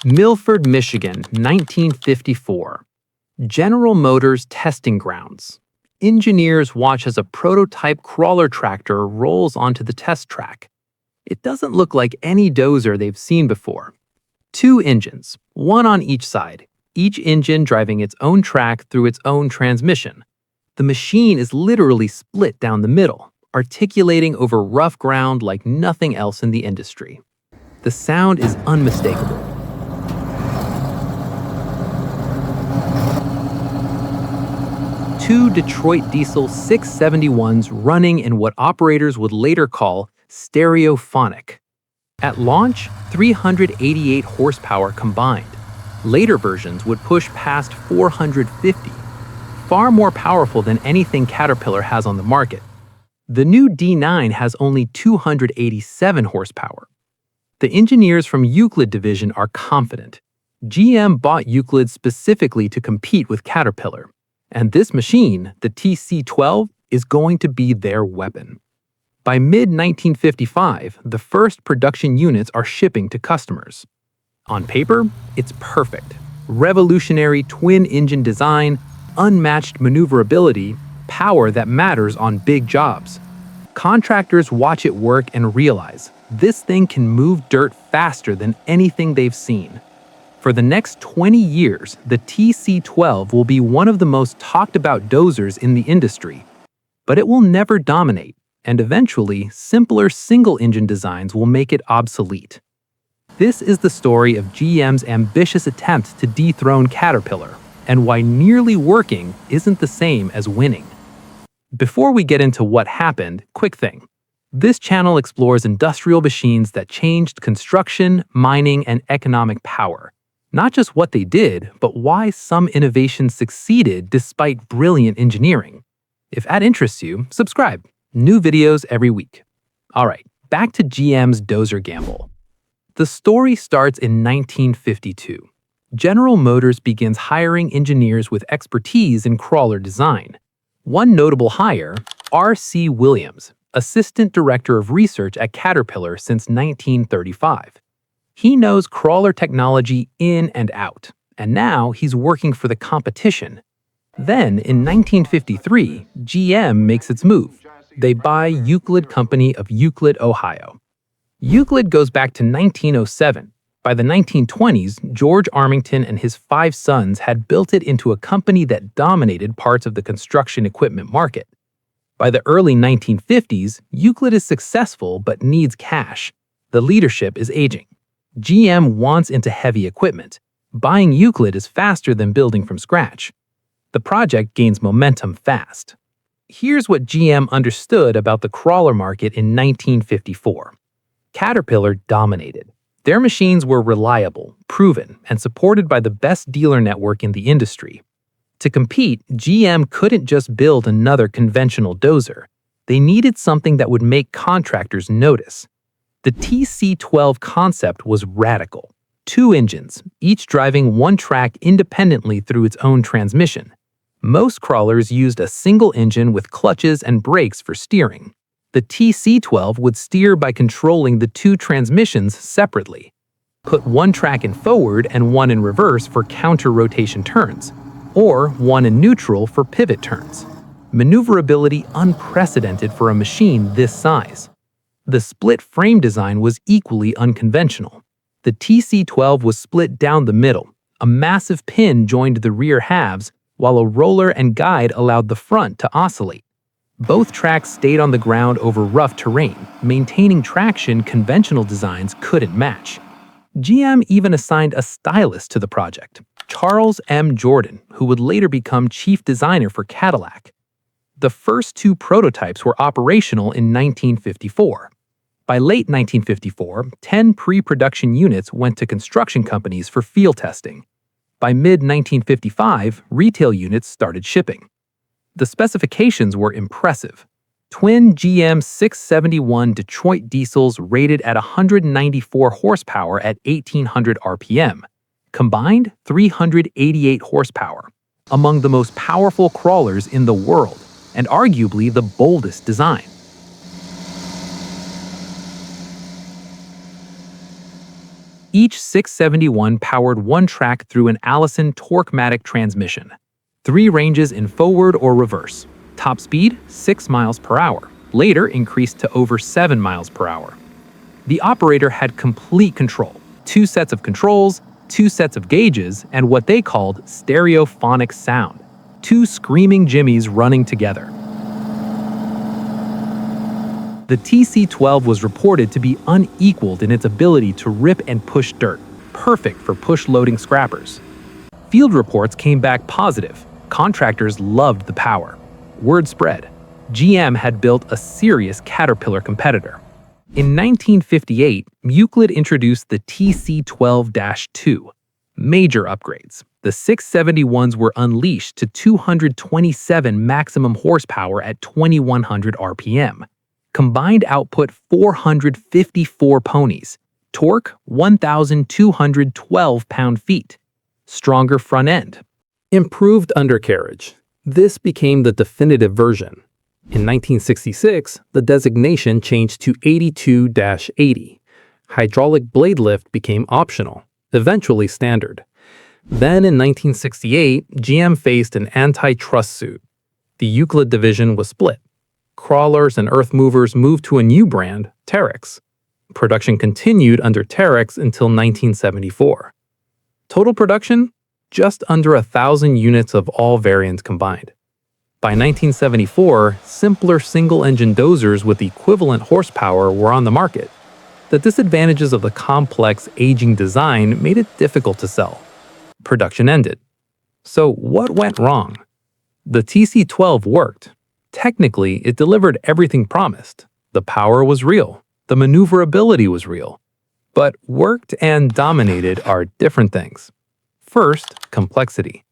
Milford, Michigan, 1954. General Motors testing grounds. Engineers watch as a prototype crawler tractor rolls onto the test track. It doesn't look like any dozer they've seen before. 2 engines, one on each side, each engine driving its own track through its own transmission. The machine is literally split down the middle, articulating over rough ground like nothing else in the industry. The sound is unmistakable. Two Detroit Diesel 671s running in what operators would later call stereophonic. At launch, 388 horsepower combined. Later versions would push past 450, far more powerful than anything Caterpillar has on the market. The new D9 has only 287 horsepower. The engineers from Euclid division are confident. GM bought Euclid specifically to compete with Caterpillar. And this machine, the TC-12, is going to be their weapon. By mid-1955, the first production units are shipping to customers. On paper, it's perfect. Revolutionary twin-engine design, unmatched maneuverability, power that matters on big jobs. Contractors watch it work and realize this thing can move dirt faster than anything they've seen. For the next 20 years, the TC-12 will be one of the most talked about dozers in the industry. But it will never dominate, and eventually, simpler single-engine designs will make it obsolete. This is the story of GM's ambitious attempt to dethrone Caterpillar, and why nearly working isn't the same as winning. Before we get into what happened, quick thing. This channel explores industrial machines that changed construction, mining, and economic power. Not just what they did, but why some innovations succeeded despite brilliant engineering. If that interests you, subscribe. New videos every week. Alright, back to GM's dozer gamble. The story starts in 1952. General Motors begins hiring engineers with expertise in crawler design. One notable hire, R.C. Williams, Assistant Director of Research at Caterpillar since 1935. He knows crawler technology in and out, and now he's working for the competition. Then, in 1953, GM makes its move. They buy Euclid Company of Euclid, Ohio. Euclid goes back to 1907. By the 1920s, George Armington and his 5 sons had built it into a company that dominated parts of the construction equipment market. By the early 1950s, Euclid is successful but needs cash. The leadership is aging. GM wants into heavy equipment. Buying Euclid is faster than building from scratch. The project gains momentum fast. Here's what GM understood about the crawler market in 1954. Caterpillar dominated. Their machines were reliable, proven, and supported by the best dealer network in the industry. To compete, GM couldn't just build another conventional dozer. They needed something that would make contractors notice. The TC-12 concept was radical. 2 engines, each driving one track independently through its own transmission. Most crawlers used a single engine with clutches and brakes for steering. The TC-12 would steer by controlling the 2 transmissions separately. Put one track in forward and one in reverse for counter-rotation turns, or one in neutral for pivot turns. Maneuverability unprecedented for a machine this size. The split frame design was equally unconventional. The TC-12 was split down the middle. A massive pin joined the rear halves, while a roller and guide allowed the front to oscillate. Both tracks stayed on the ground over rough terrain, maintaining traction conventional designs couldn't match. GM even assigned a stylist to the project, Charles M. Jordan, who would later become chief designer for Cadillac. The first 2 prototypes were operational in 1954. By late 1954, 10 pre-production units went to construction companies for field testing. By mid-1955, retail units started shipping. The specifications were impressive. Twin GM 671 Detroit diesels rated at 194 horsepower at 1,800 RPM. Combined, 388 horsepower. Among the most powerful crawlers in the world, and arguably the boldest design. Each 671 powered one track through an Allison Torque-matic transmission. 3 ranges in forward or reverse. Top speed, 6 miles per hour. Later increased to over 7 miles per hour. The operator had complete control. 2 sets of controls, 2 sets of gauges, and what they called stereophonic sound. 2 screaming jimmies running together. The TC-12 was reported to be unequaled in its ability to rip and push dirt, perfect for push-loading scrappers. Field reports came back positive. Contractors loved the power. Word spread. GM had built a serious Caterpillar competitor. In 1958, Euclid introduced the TC-12-2. Major upgrades. The 671s were unleashed to 227 maximum horsepower at 2100 RPM. Combined output 454 ponies. Torque 1,212 pound-feet. Stronger front end. Improved undercarriage. This became the definitive version. In 1966, the designation changed to 82-80. Hydraulic blade lift became optional, eventually standard. Then in 1968, GM faced an antitrust suit. The Euclid division was split. Crawlers and earth movers moved to a new brand, Terex. Production continued under Terex until 1974. Total production? Just under 1,000 units of all variants combined. By 1974, simpler single-engine dozers with equivalent horsepower were on the market. The disadvantages of the complex, aging design made it difficult to sell. Production ended. So what went wrong? The TC-12 worked. Technically, it delivered everything promised. The power was real. The maneuverability was real. But worked and dominated are different things. First, complexity.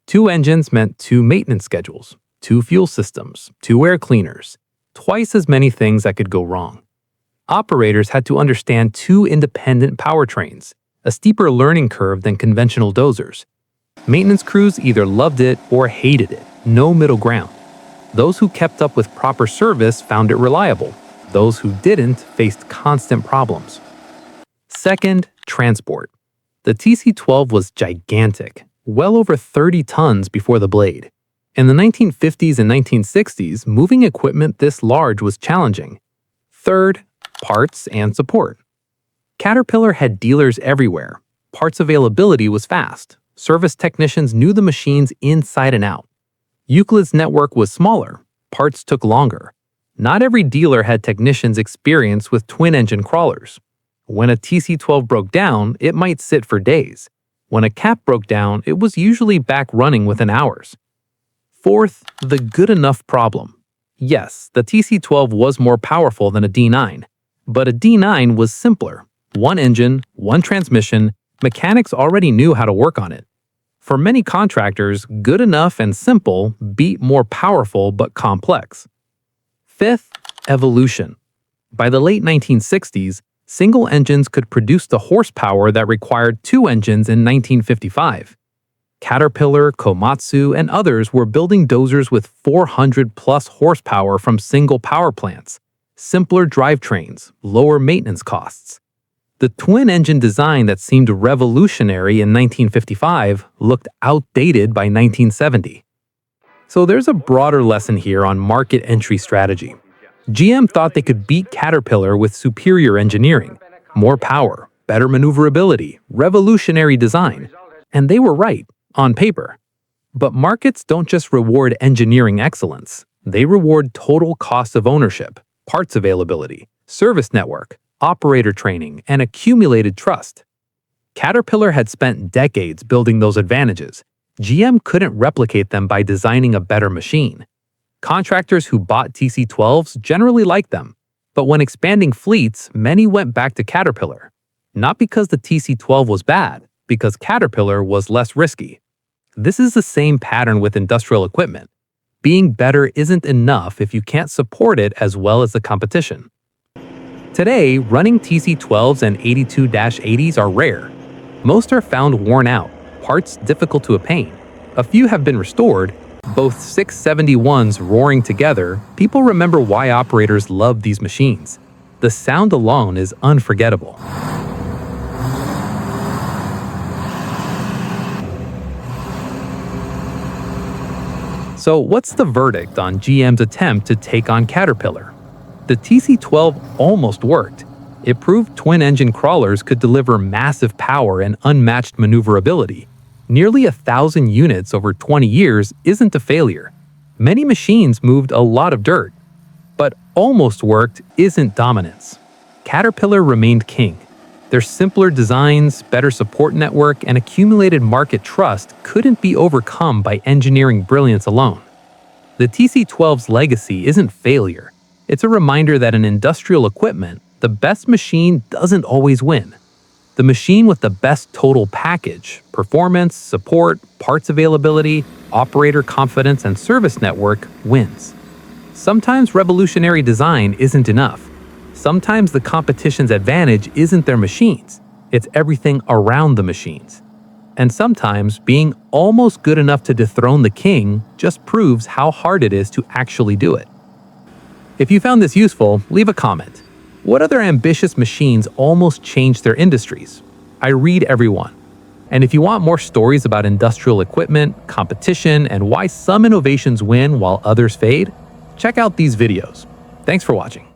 2 engines meant 2 maintenance schedules, 2 fuel systems, 2 air cleaners, twice as many things that could go wrong. Operators had to understand 2 independent powertrains, a steeper learning curve than conventional dozers. Maintenance crews either loved it or hated it, no middle ground. Those who kept up with proper service found it reliable. Those who didn't faced constant problems. Second, transport. The TC-12 was gigantic, well over 30 tons before the blade. In the 1950s and 1960s, moving equipment this large was challenging. Third, parts and support. Caterpillar had dealers everywhere. Parts availability was fast. Service technicians knew the machines inside and out. Euclid's network was smaller. Parts took longer. Not every dealer had technicians experienced with twin-engine crawlers. When a TC-12 broke down, it might sit for days. When a cap broke down, it was usually back running within hours. Fourth, the good enough problem. Yes, the TC-12 was more powerful than a D9, but a D9 was simpler. 1 engine, 1 transmission, mechanics already knew how to work on it. For many contractors, good enough and simple beat more powerful but complex. Fifth, evolution. By the late 1960s, single engines could produce the horsepower that required 2 engines in 1955. Caterpillar, Komatsu, and others were building dozers with 400-plus horsepower from single power plants, simpler drivetrains, lower maintenance costs. The twin-engine design that seemed revolutionary in 1955 looked outdated by 1970. So there's a broader lesson here on market entry strategy. GM thought they could beat Caterpillar with superior engineering, more power, better maneuverability, revolutionary design. And they were right, on paper. But markets don't just reward engineering excellence. They reward total cost of ownership, parts availability, service network, operator training, and accumulated trust. Caterpillar had spent decades building those advantages. GM couldn't replicate them by designing a better machine. Contractors who bought TC-12s generally liked them, but when expanding fleets, many went back to Caterpillar. Not because the TC-12 was bad, because Caterpillar was less risky. This is the same pattern with industrial equipment. Being better isn't enough if you can't support it as well as the competition. Today, running TC-12s and 82-80s are rare. Most are found worn out, parts difficult to obtain. A few have been restored. Both 671s roaring together, people remember why operators loved these machines. The sound alone is unforgettable. So what's the verdict on GM's attempt to take on Caterpillar? The TC-12 almost worked. It proved twin-engine crawlers could deliver massive power and unmatched maneuverability. Nearly 1,000 units over 20 years isn't a failure. Many machines moved a lot of dirt. But almost worked isn't dominance. Caterpillar remained king. Their simpler designs, better support network, and accumulated market trust couldn't be overcome by engineering brilliance alone. The TC-12's legacy isn't failure. It's a reminder that in industrial equipment, the best machine doesn't always win. The machine with the best total package, performance, support, parts availability, operator confidence, and service network wins. Sometimes revolutionary design isn't enough. Sometimes the competition's advantage isn't their machines, it's everything around the machines. And sometimes being almost good enough to dethrone the king just proves how hard it is to actually do it. If you found this useful, leave a comment. What other ambitious machines almost changed their industries? I read every one. And if you want more stories about industrial equipment, competition, and why some innovations win while others fade, check out these videos. Thanks for watching.